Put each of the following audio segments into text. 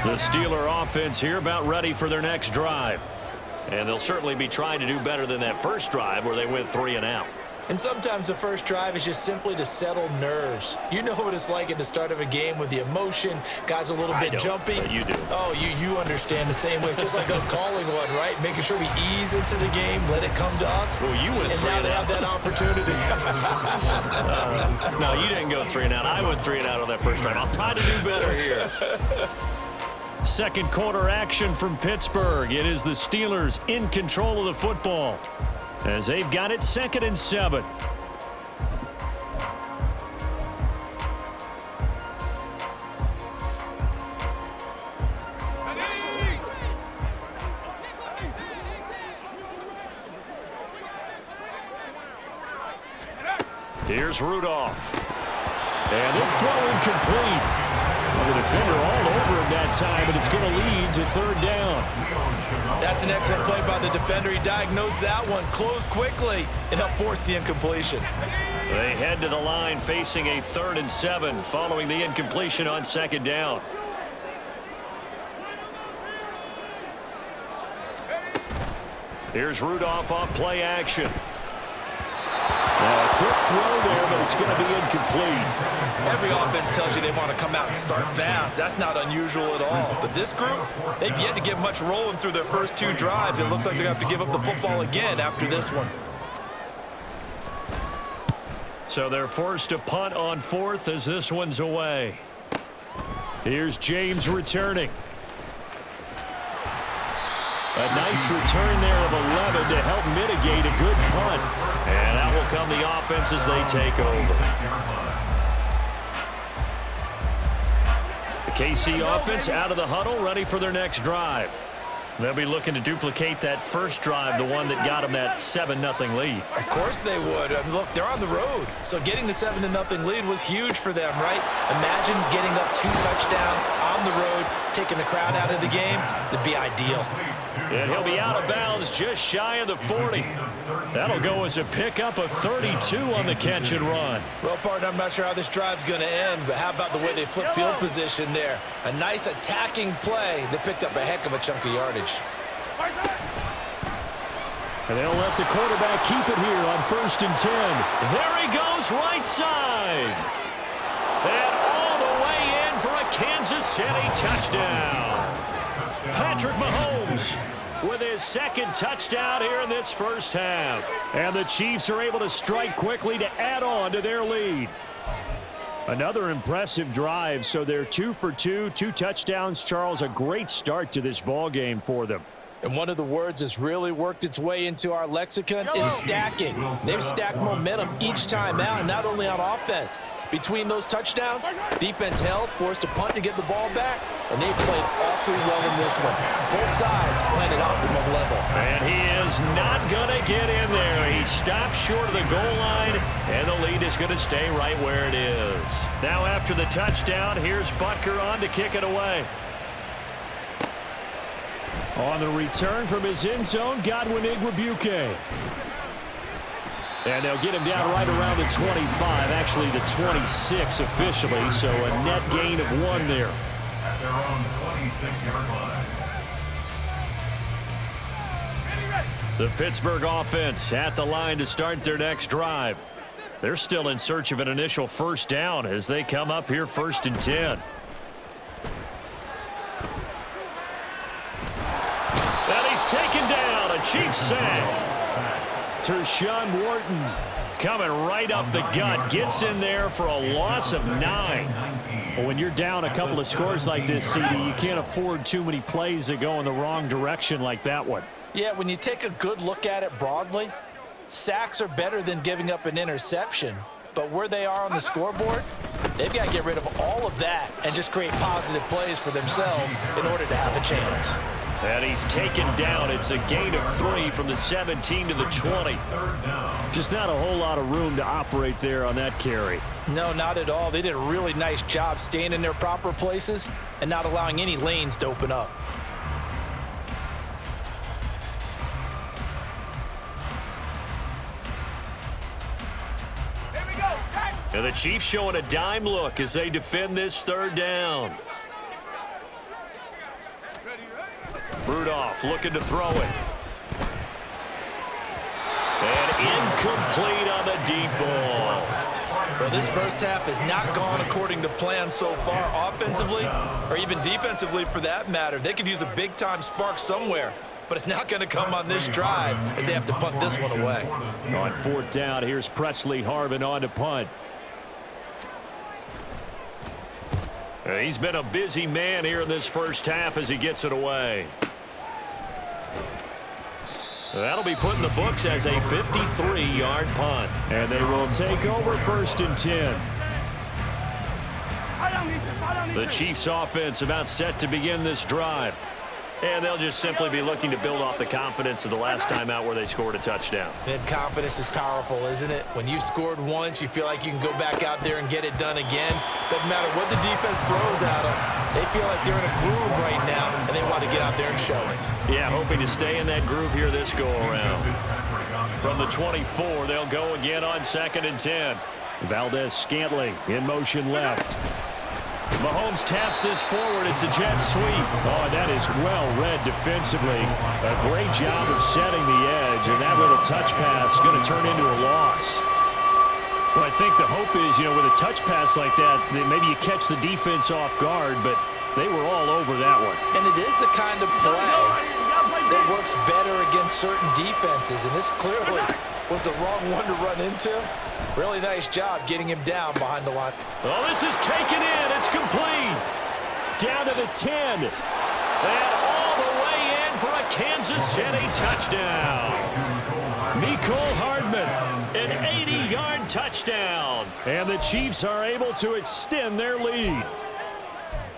The Steeler offense here about ready for their next drive. And they'll certainly be trying to do better than that first drive where they went 3 and out. And sometimes the first drive is just simply to settle nerves. You know what it's like at the start of a game with the emotion. Guys a little bit jumpy. But you do. Oh, you understand the same way. It's just like us calling one, right? Making sure we ease into the game, let it come to us. Well, you went 3 and out. And now they have that opportunity. No, you didn't go 3 and out. I went 3 and out on that first drive. I'll try to do better here. Second quarter action from Pittsburgh. It is the Steelers in control of the football as they've got it 2nd and 7. Here's Rudolph. And this throw incomplete. The defender all over him that time, but it's going to lead to 3rd down. That's an excellent play by the defender. He diagnosed that one, closed quickly, and helped force the incompletion. They head to the line facing a 3rd and 7 following the incompletion on 2nd down. Here's Rudolph off play action. A quick throw there, but it's going to be incomplete. Every offense tells you they want to come out and start fast. That's not unusual at all. But this group, they've yet to get much rolling through their first 2 drives. It looks like they're going to have to give up the football again after this one. So they're forced to punt on 4th as this one's away. Here's James returning. A nice return there of 11 to help mitigate a good punt. And out will come the offense as they take over. The KC offense out of the huddle, ready for their next drive. They'll be looking to duplicate that first drive, the one that got them that 7-0 lead. Of course they would. Look, they're on the road. So getting the 7-0 lead was huge for them, right? Imagine getting up 2 touchdowns on the road, taking the crowd out of the game. It'd be ideal. And he'll be out of bounds just shy of the 40. That'll go as a pickup of 32 on the catch and run. Well, partner, I'm not sure how this drive's going to end, but how about the way they flip field position there? A nice attacking play that picked up a heck of a chunk of yardage. And they'll let the quarterback keep it here on 1st and 10. There he goes, right side. And all the way in for a Kansas City touchdown. Patrick Mahomes with his 2nd touchdown here in this first half. And the Chiefs are able to strike quickly to add on to their lead. Another impressive drive, so they're 2 for 2, 2 touchdowns. Charles, a great start to this ball game for them. And one of the words that's really worked its way into our lexicon is stacking. They've stacked momentum each time out, and not only on offense. Between those touchdowns, defense held, forced a punt to get the ball back, and they played awfully well in this one. Both sides playing at optimum level. And he is not going to get in there. He stopped short of the goal line, and the lead is going to stay right where it is. Now after the touchdown, here's Butker on to kick it away. On the return from his end zone, Godwin Igwebuike. And they'll get him down right around the 25, actually the 26 officially, so a net gain of 1 there. At their own 26-yard line. The Pittsburgh offense at the line to start their next drive. They're still in search of an initial 1st down as they come up here 1st and 10. And he's taken down, a Chiefs sack. Tershawn Wharton coming right up the gut, gets in there for a loss of 9. Well, when you're down a couple of scores like this, CD, you can't afford too many plays that go in the wrong direction like that one. Yeah, when you take a good look at it broadly, sacks are better than giving up an interception. But where they are on the scoreboard, they've got to get rid of all of that and just create positive plays for themselves in order to have a chance. And he's taken down. It's a gain of 3 from the 17 to the 20. Just not a whole lot of room to operate there on that carry. No, not at all. They did a really nice job staying in their proper places and not allowing any lanes to open up. And the Chiefs showing a dime look as they defend this 3rd down. Rudolph looking to throw it. And incomplete on the deep ball. Well, this first half has not gone according to plan so far, offensively or even defensively for that matter. They could use a big-time spark somewhere, but it's not going to come on this drive as they have to punt this one away. On fourth down, here's Presley Harvin on to punt. He's been a busy man here in this first half as he gets it away. That'll be put in the books as a 53-yard punt. And they will take over 1st and 10. The Chiefs offense about set to begin this drive. And they'll just simply be looking to build off the confidence of the last time out where they scored a touchdown. And confidence is powerful, isn't it? When you've scored once, you feel like you can go back out there and get it done again. Doesn't matter what the defense throws at them. They feel like they're in a groove right now, and they want to get out there and show it. Yeah, hoping to stay in that groove here this go-around. From the 24, they'll go again on 2nd and 10. Valdez-Scantling in motion left. Mahomes taps this forward. It's a jet sweep. Oh, that is well read defensively. A great job of setting the edge, and that little touch pass is going to turn into a loss. Well, I think the hope is, with a touch pass like that maybe you catch the defense off guard, but they were all over that one. And it is the kind of play that works better against certain defenses, and this clearly was the wrong one to run into. Really nice job getting him down behind the line. Oh, this is taken in. It's complete. Down to the 10. And all the way in for a Kansas City touchdown. Mecole Hardman, an 80-yard touchdown. And the Chiefs are able to extend their lead.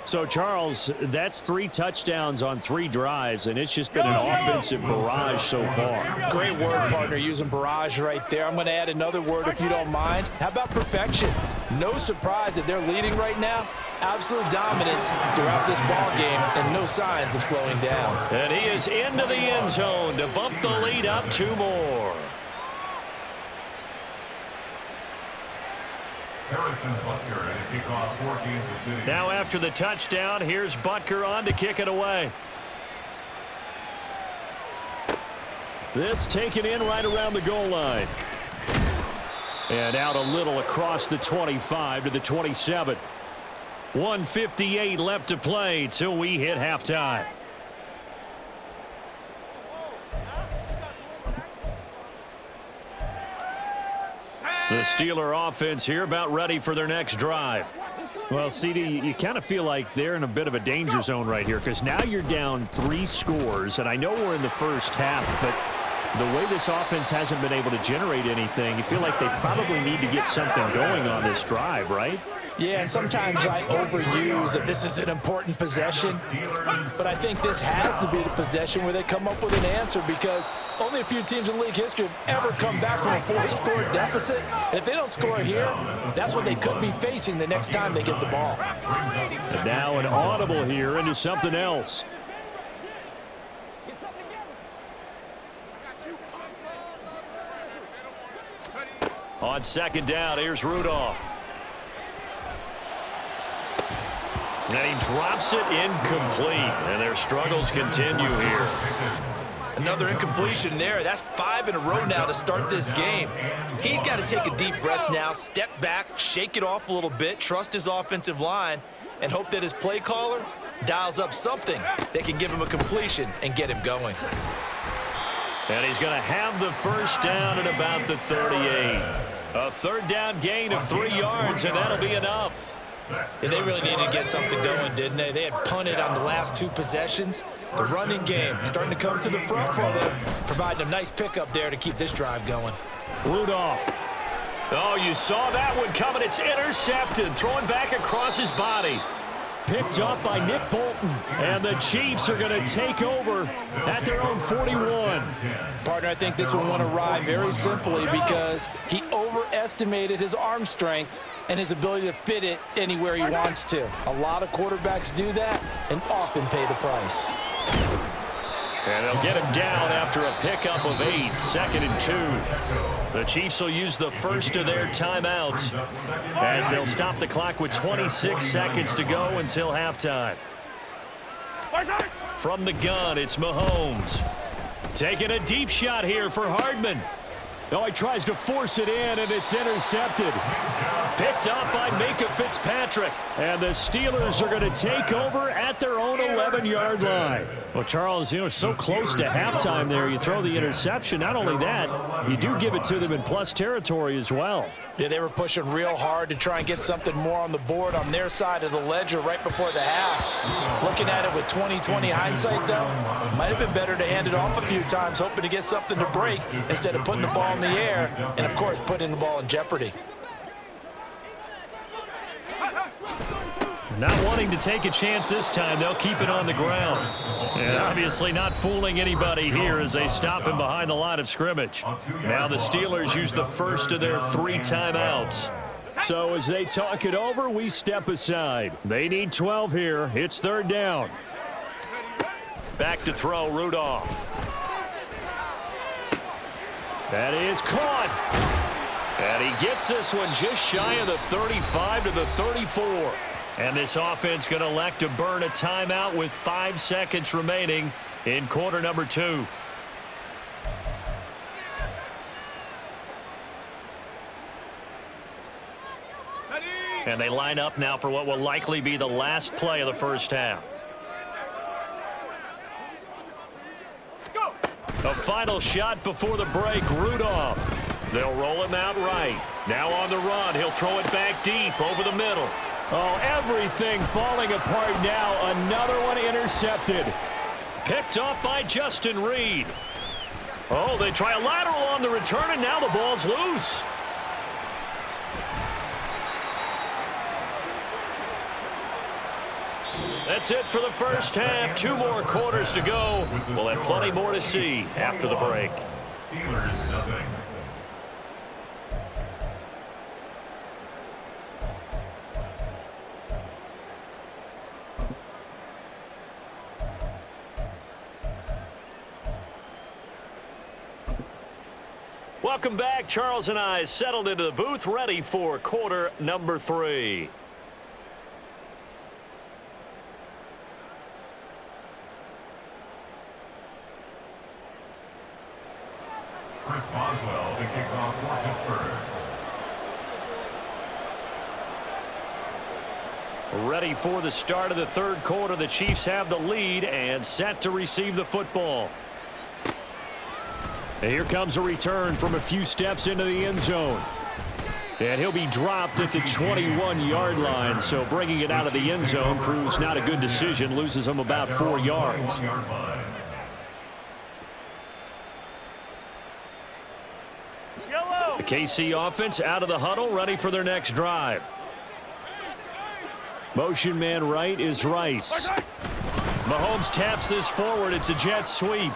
So, Charles, that's 3 touchdowns on 3 drives, and it's just been an offensive barrage so far. Great word, partner, using barrage right there. I'm going to add another word if you don't mind. How about perfection? No surprise that they're leading right now. Absolute dominance throughout this ball game and no signs of slowing down. And he is into the end zone to bump the lead up 2 more. Now after the touchdown, here's Butker on to kick it away. This taken in right around the goal line. And out a little across the 25 to the 27. 1:58 left to play till we hit halftime. The Steeler offense here about ready for their next drive. Well, CD, you kind of feel like they're in a bit of a danger zone right here because now you're down 3 scores, and I know we're in the first half, but the way this offense hasn't been able to generate anything, you feel like they probably need to get something going on this drive, right? Yeah, and sometimes I overuse that this is an important possession, but I think this has to be the possession where they come up with an answer because only a few teams in league history have ever come back from a 4-score deficit, and if they don't score here, that's what they could be facing the next time they get the ball. And now an audible here into something else. On 2nd down, here's Rudolph. And he drops it incomplete, and their struggles continue here. Another incompletion there. That's 5 in a row now to start this game. He's got to take a deep breath now, step back, shake it off a little bit, trust his offensive line, and hope that his play caller dials up something that can give him a completion and get him going. And he's going to have the first down at about the 38. A 3rd down gain of 3 yards, and that'll be enough. Yeah, they really needed to get something going, didn't they? They had punted on the last 2 possessions. The running game starting to come to the front for them, providing a nice pickup there to keep this drive going. Rudolph. Oh, you saw that one coming. It's intercepted, throwing back across his body. Picked up by Nick Bolton, and the Chiefs are going to take over at their own 41. Partner, I think this one won awry very simply because he overestimated his arm strength and his ability to fit it anywhere he wants to. A lot of quarterbacks do that and often pay the price. And they'll get him down after a pickup of 8, 2nd and 2. The Chiefs will use the first of their timeouts as they'll stop the clock with 26 seconds to go until halftime. From the gun, it's Mahomes. Taking a deep shot here for Hardman. Oh, he tries to force it in, and it's intercepted. Picked up by Micah Fitzpatrick. And the Steelers are going to take over at their own 11-yard line. Well, Charles, so close to halftime there. You throw the interception. Not only that, you do give it to them in plus territory as well. Yeah, they were pushing real hard to try and get something more on the board on their side of the ledger right before the half. Looking at it with 20/20 hindsight, though, might have been better to hand it off a few times, hoping to get something to break instead of putting the ball in the air and, of course, putting the ball in jeopardy. Not wanting to take a chance this time, they'll keep it on the ground. And obviously not fooling anybody here as they stop him behind the line of scrimmage. Now the Steelers use the first of their 3 timeouts. So as they talk it over, we step aside. They need 12 here. It's 3rd down. Back to throw, Rudolph. That is caught. And he gets this one just shy of the 35 to the 34. And this offense going to elect to burn a timeout with 5 seconds remaining in quarter number 2. And they line up now for what will likely be the last play of the first half. A final shot before the break, Rudolph. They'll roll him out right. Now on the run, he'll throw it back deep over the middle. Oh, everything falling apart now. Another one intercepted. Picked up by Justin Reed. Oh, they try a lateral on the return, and now the ball's loose. That's it for the first half. 2 more quarters to go. We'll have plenty more to see after the break. Steelers nothing. Welcome back. Charles and I settled into the booth, ready for quarter number 3. Chris Boswell, the kickoff for Pittsburgh. Ready for the start of the 3rd quarter. The Chiefs have the lead and set to receive the football. And here comes a return from a few steps into the end zone. And he'll be dropped at the 21-yard line, so bringing it out of the end zone proves not a good decision, loses him about 4 yards. The KC offense out of the huddle, ready for their next drive. Motion man right is Rice. Mahomes taps this forward. It's a jet sweep.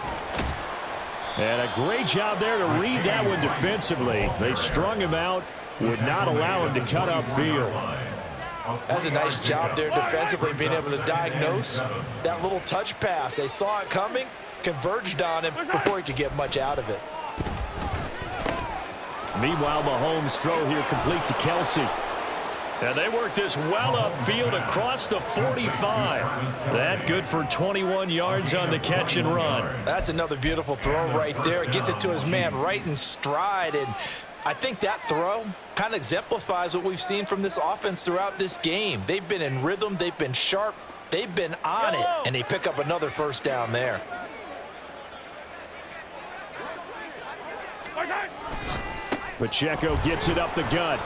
And a great job there to read that one defensively. They strung him out, would not allow him to cut upfield. That's a nice job there defensively, being able to diagnose that little touch pass. They saw it coming, converged on him before he could get much out of it. Meanwhile, Mahomes' throw here complete to Kelsey. And they work this well upfield across the 45. That good for 21 yards on the catch and run. That's another beautiful throw right there. It gets it to his man right in stride. And I think that throw kind of exemplifies what we've seen from this offense throughout this game. They've been in rhythm. They've been sharp. They've been on it. And they pick up another first down there. Pacheco gets it up the gut.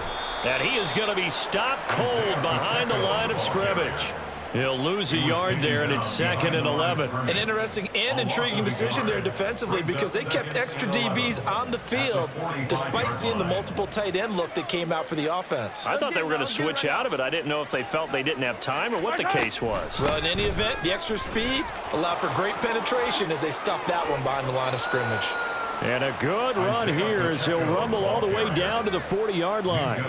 And he is going to be stopped cold behind the line of scrimmage. He'll lose a yard there, and it's 2nd and 11. An interesting and intriguing decision there defensively, because they kept extra DBs on the field despite seeing the multiple tight end look that came out for the offense. I thought they were going to switch out of it. I didn't know if they felt they didn't have time or what the case was. Well, in any event, the extra speed allowed for great penetration as they stuffed that one behind the line of scrimmage. And a good run here as he'll rumble all the way down to the 40-yard line.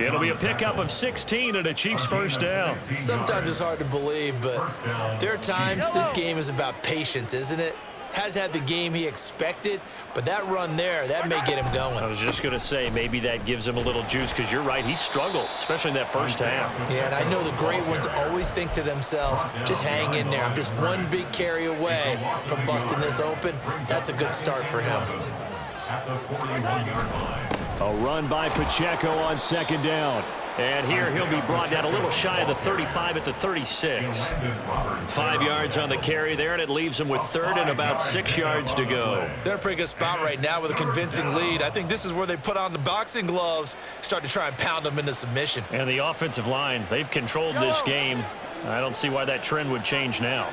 It'll be a pickup of 16 and a Chiefs first down. Sometimes it's hard to believe, but there are times this game is about patience, isn't it? has had the game he expected, but that run there, that may get him going. I was just going to say, maybe that gives him a little juice, because you're right, he struggled, especially in that first half. Yeah, and I know the great ones always think to themselves, just hang in there. I'm just one big carry away from busting this open. That's a good start for him. At the 41-yard line. A run by Pacheco on second down. And here he'll be brought down a little shy of the 35 at the 36. 5 yards on the carry there, and it leaves him with third and about 6 yards to go. They're in a pretty good spot right now with a convincing lead. I think this is where they put on the boxing gloves, start to try and pound them into submission. And the offensive line, they've controlled this game. I don't see why that trend would change now.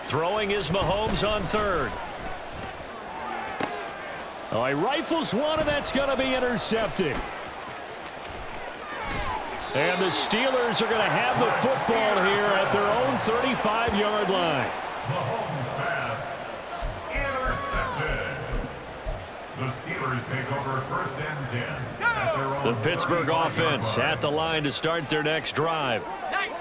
Throwing is Mahomes on third. Oh, he rifles one, and that's going to be intercepted. And the Steelers are going to have the football here at their own 35-yard line. Mahomes pass intercepted. The Steelers take over first and 10 at their own. The Pittsburgh offense at the line to start their next drive.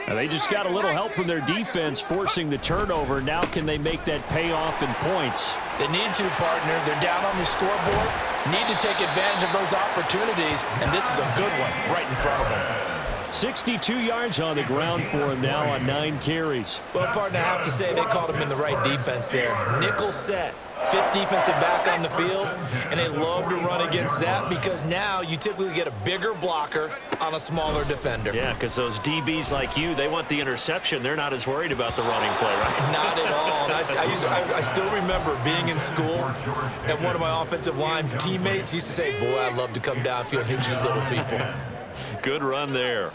And they just got a little help from their defense forcing the turnover. Now can they make that pay off in points? They need to, partner. They're down on the scoreboard. Need to take advantage of those opportunities, and this is a good one right in front of them. 62 yards on the ground for him now on 9 carries. Well, partner, I have to say they called him in the right defense there. Nickel set. 5th defensive back on the field, and they love to run against that because now you typically get a bigger blocker on a smaller defender. Yeah, because those DBs like you, they want the interception. They're not as worried about the running play, right? Not at all. I still remember being in school, and one of my offensive line teammates used to say, boy, I'd love to come downfield and hit you little people. Good run there.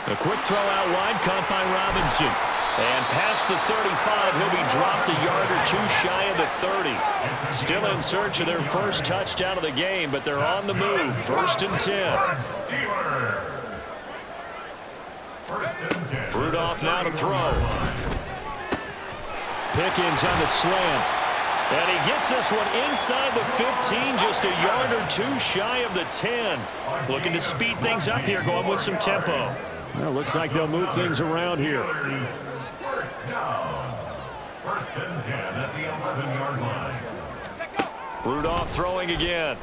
A quick throw out wide, caught by Robinson. And past the 35, he'll be dropped a yard or two shy of the 30. Still in search of their first touchdown of the game, but they're on the move. First and 10. Rudolph now to throw. Pickens on the slant. And he gets this one inside the 15, just a yard or two shy of the 10. Looking to speed things up here, going with some tempo. Well, looks like they'll move things around here. First down. First and 10 at the 11-yard line. Rudolph throwing again.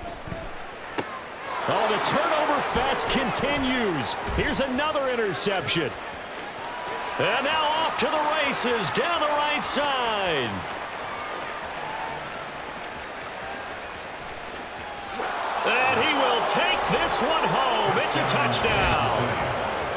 Oh, the turnover fest continues. Here's another interception. And now off to the races down the right side. And he will take this one home. It's a touchdown.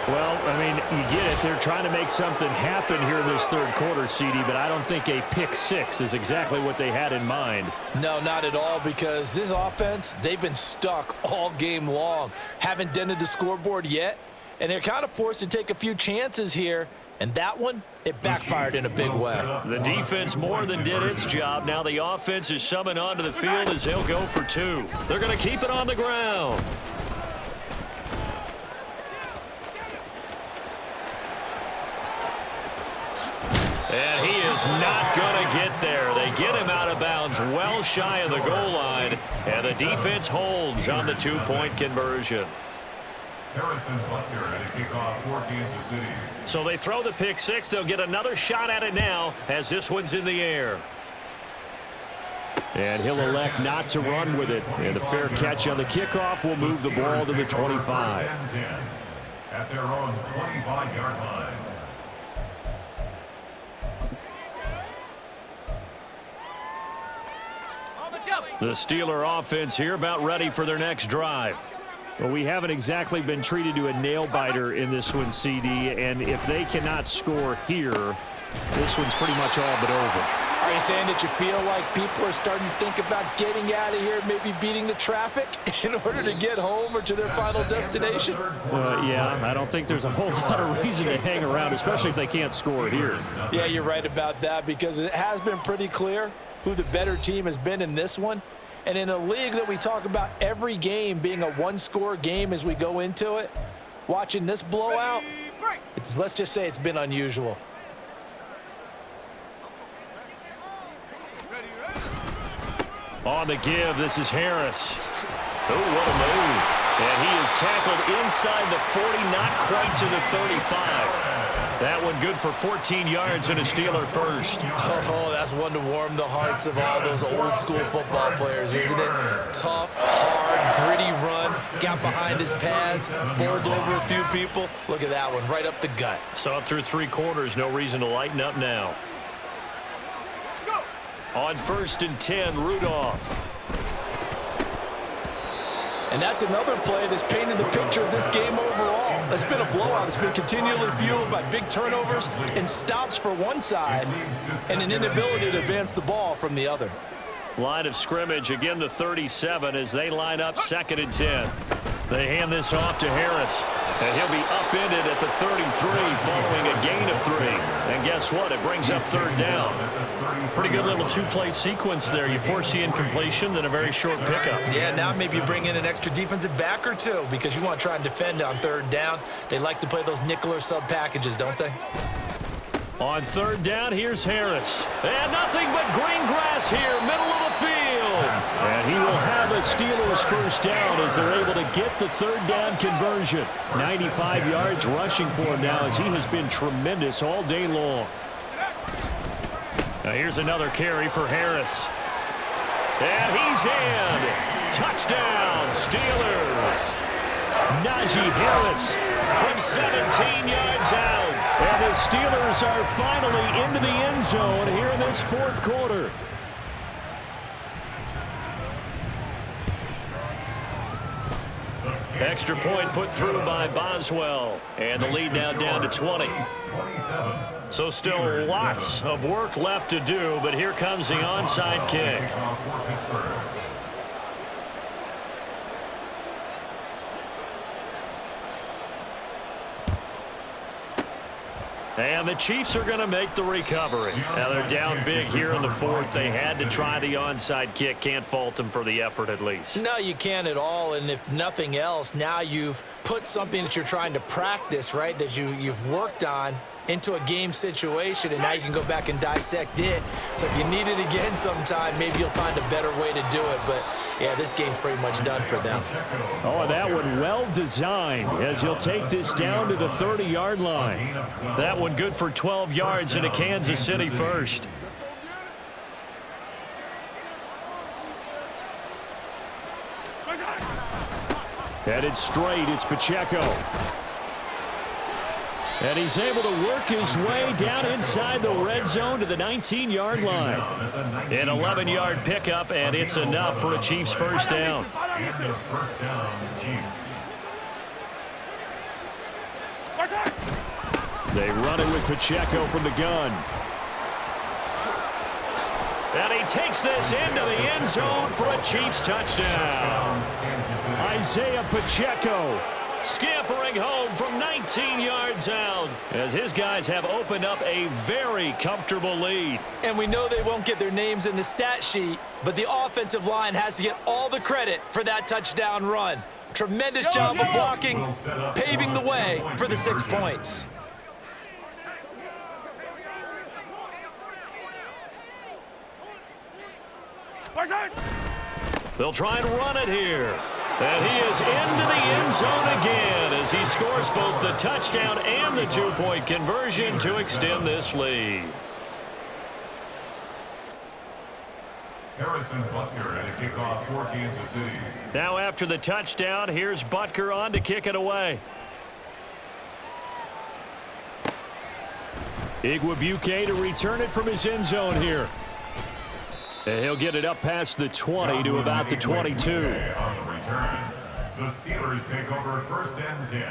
Well, I mean, you get it. They're trying to make something happen here in this third quarter, CD, but I don't think a pick six is exactly what they had in mind. No, not at all, because this offense, they've been stuck all game long. Haven't dented the scoreboard yet, and they're kind of forced to take a few chances here, and that one, it backfired in a big way. The defense more than did its job. Now the offense is summoned onto the field as they'll go for two. They're going to keep it on the ground. And he is not going to get there. They get him out of bounds well shy of the goal line. And the defense holds on the two-point conversion. Harrison Butker at a kickoff for Kansas City. So they throw the pick six. They'll get another shot at it now as this one's in the air. And he'll elect not to run with it. And the fair catch on the kickoff will move the ball to the 25. At their own 25-yard line. The Steeler offense here about ready for their next drive. Well, we haven't exactly been treated to a nail-biter in this one, CD, and if they cannot score here, this one's pretty much all but over. Are you saying that you feel like people are starting to think about getting out of here, maybe beating the traffic in order to get home or to their final destination? Yeah, I don't think there's a whole lot of reason to hang around, especially if they can't score here. Yeah, you're right about that, because it has been pretty clear who the better team has been in this one. And in a league that we talk about every game being a one-score game as we go into it, watching this blowout, let's just say it's been unusual. On the give, this is Harris. Oh, what a move. And he is tackled inside the 40, not quite to the 35. That one good for 14 yards and a Steeler first. Oh, that's one to warm the hearts of all those old-school football players, isn't it? Tough, hard, gritty run, got behind his pads, bowled over a few people. Look at that one, right up the gut. So through 3 quarters, no reason to lighten up now. On 1st and 10, Rudolph. And that's another play that's painted the picture of this game overall. It's been a blowout. It's been continually fueled by big turnovers and stops for one side and an inability to advance the ball from the other. Line of scrimmage, again the 37 as they line up 2nd and 10. They hand this off to Harris, and he'll be upended at the 33 following a gain of 3. And guess what? It brings up 3rd down. Pretty good little 2-play sequence there. You force the incompletion, then a very short pickup. Yeah, now maybe you bring in an extra defensive back or 2 because you want to try and defend on 3rd down. They like to play those nickel or sub packages, don't they? On 3rd down, here's Harris. And nothing but green grass here, middle of the field. And he will have a Steelers first down as they're able to get the 3rd down conversion. 95 yards rushing for him now as he has been tremendous all day long. Now here's another carry for Harris. And he's in. Touchdown, Steelers. Najee Harris from 17 yards out. And the Steelers are finally into the end zone here in this 4th quarter. Extra point put through by Boswell. And the lead now down to 20. So still lots of work left to do, but here comes the onside kick. And the Chiefs are going to make the recovery. Now they're down big here in the 4th. They had to try the onside kick. Can't fault them for the effort at least. No, you can't at all. And if nothing else, now you've put something that you're trying to practice, right, that you've worked on into a game situation, and now you can go back and dissect it. So if you need it again sometime, maybe you'll find a better way to do it. But, yeah, this game's pretty much done for them. Oh, and that one well designed as he'll take this down to the 30-yard line. That one good for 12 yards into Kansas City first. Headed straight, it's Pacheco. And he's able to work his way down inside the red zone to the 19-yard line. An 11-yard pickup, and it's enough for a Chiefs first down. They run it with Pacheco from the gun. And he takes this into the end zone for a Chiefs touchdown. Isaiah Pacheco scampering home from 19 yards out as his guys have opened up a very comfortable lead. And we know they won't get their names in the stat sheet, but the offensive line has to get all the credit for that touchdown run. Tremendous job of blocking, paving the way for the 6 points. They'll try and run it here. And he is into the end zone again as he scores both the touchdown and the 2-point conversion to extend this lead. Harrison Butker at a kickoff for Kansas City. Now after the touchdown, here's Butker on to kick it away. Igwebuike to return it from his end zone here. And he'll get it up past the 20 to about the 22. On the return, the Steelers take over 1st and 10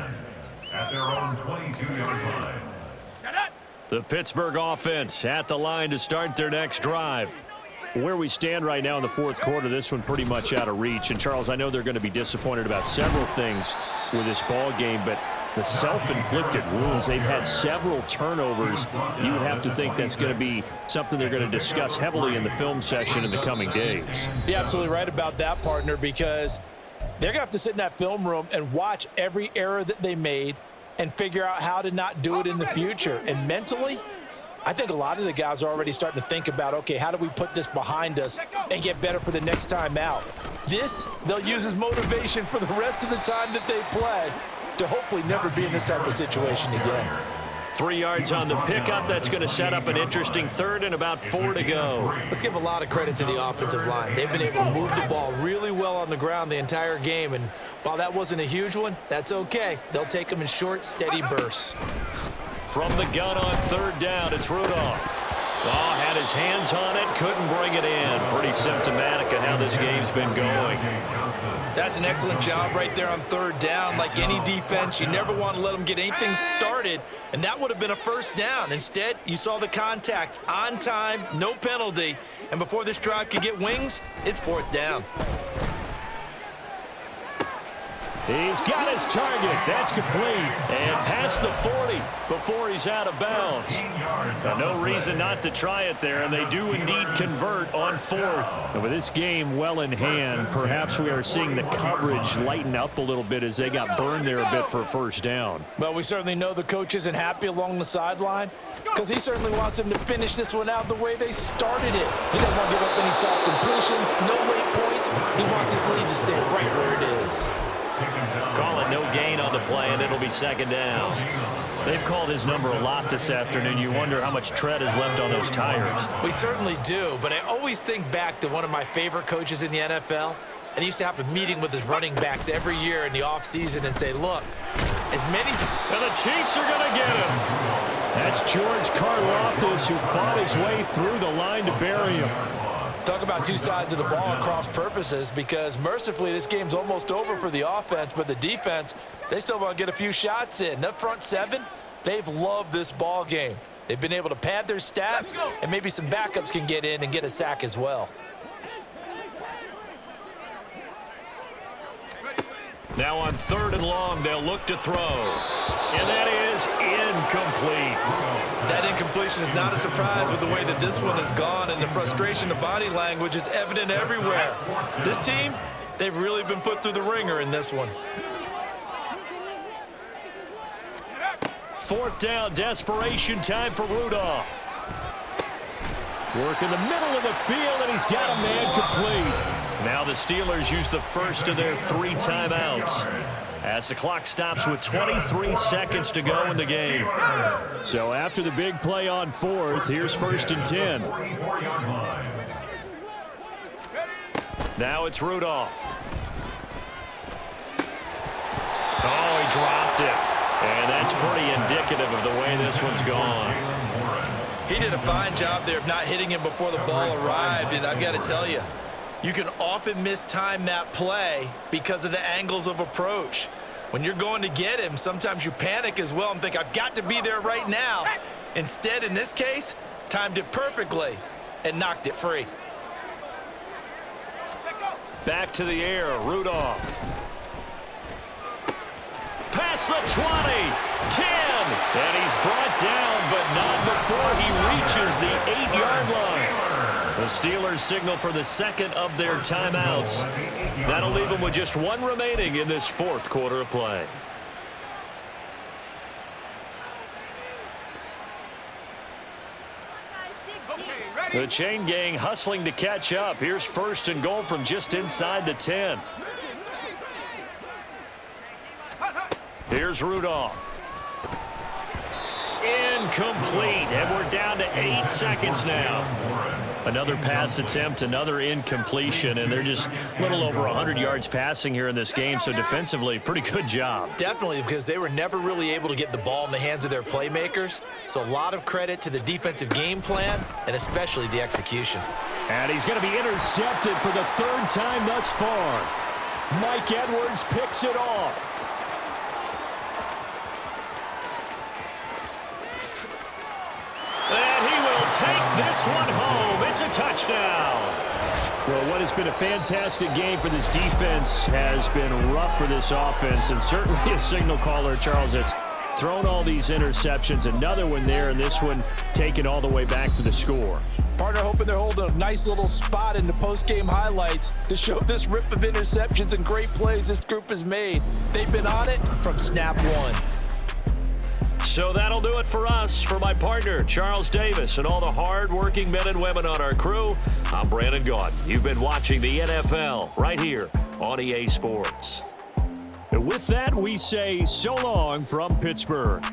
at their own 22-yard line. The Pittsburgh offense at the line to start their next drive. Where we stand right now in the 4th quarter, this one pretty much out of reach. And, Charles, I know they're going to be disappointed about several things with this ball game, but the self-inflicted wounds, they've had several turnovers. You would have to think that's going to be something they're going to discuss heavily in the film session in the coming days. You're absolutely right about that, partner, because they're going to have to sit in that film room and watch every error that they made and figure out how to not do it in the future. And mentally, I think a lot of the guys are already starting to think about, okay, how do we put this behind us and get better for the next time out? This, they'll use as motivation for the rest of the time that they play to hopefully never be in this type of situation again. 3 yards on the pickup. That's going to set up an interesting third and about 4 to go. Let's give a lot of credit to the offensive line. They've been able to move the ball really well on the ground the entire game, and while that wasn't a huge one, that's okay. They'll take them in short, steady bursts. From the gun on third down, it's Rudolph. Oh, had his hands on it, couldn't bring it in. Pretty symptomatic of how this game's been going. That's an excellent job right there on third down. Like any defense, you never want to let them get anything started, and that would have been a first down. Instead, you saw the contact on time, no penalty, and before this drive could get wings, it's fourth down. He's got his target. That's complete. And past the 40 before he's out of bounds. No reason not to try it there, and they do indeed convert on fourth. And with this game well in hand, perhaps we are seeing the coverage lighten up a little bit as they got burned there a bit for a first down. Well, we certainly know the coach isn't happy along the sideline because he certainly wants them to finish this one out the way they started it. He doesn't want to give up any soft completions, no late points. He wants his lead to stay right where it is. Call it no gain on the play, and it'll be second down. They've called his number a lot this afternoon. You wonder how much tread is left on those tires. We certainly do, but I always think back to one of my favorite coaches in the NFL, and he used to have a meeting with his running backs every year in the offseason and say, look, as many and the Chiefs are going to get him. That's George Karlaftis, who fought his way through the line to bury him. Talk about two sides of the ball at cross purposes, because mercifully this game's almost over for the offense, but the defense, they still want to get a few shots in. That front seven, they've loved this ball game. They've been able to pad their stats, and maybe some backups can get in and get a sack as well. Now on third and long, they'll look to throw. And that is incomplete. That incompletion is not a surprise with the way that this one has gone, and the frustration of body language is evident everywhere. This team, they've really been put through the ringer in this one. Fourth down, desperation time for Rudolph. Work in the middle of the field, and he's got a man complete. Now the Steelers use the first of their 3 timeouts as the clock stops with 23 seconds to go in the game. So after the big play on fourth, here's first and 10. Now it's Rudolph. Oh, he dropped it. And that's pretty indicative of the way this one's gone. He did a fine job there of not hitting him before the ball arrived, and I've got to tell you, you can often mistime that play because of the angles of approach. When you're going to get him, sometimes you panic as well and think, I've got to be there right now. Instead, in this case, timed it perfectly and knocked it free. Back to the air, Rudolph. Past the 20, 10, and he's brought down, but not before he reaches the 8-yard line. The Steelers signal for the second of their timeouts. That'll leave them with just 1 remaining in this fourth quarter of play. The chain gang hustling to catch up. Here's first and goal from just inside the 10. Here's Rudolph. Incomplete, and we're down to 8 seconds now. Another pass attempt, another incompletion, and they're just a little over 100 yards passing here in this game, so defensively, pretty good job. Definitely, because they were never really able to get the ball in the hands of their playmakers, so a lot of credit to the defensive game plan, and especially the execution. And he's going to be intercepted for the 3rd time thus far. Mike Edwards picks it off. And he will take this one home. It's a touchdown. Well, what has been a fantastic game for this defense has been rough for this offense, and certainly a signal caller, Charles, that's thrown all these interceptions. Another one there, and this one taken all the way back for the score. Partner hoping they're holding a nice little spot in the post-game highlights to show this rip of interceptions and great plays this group has made. They've been on it from snap one. So that'll do it for us. For my partner, Charles Davis, and all the hard-working men and women on our crew, I'm Brandon Gaudin. You've been watching the NFL right here on EA Sports. And with that, we say so long from Pittsburgh.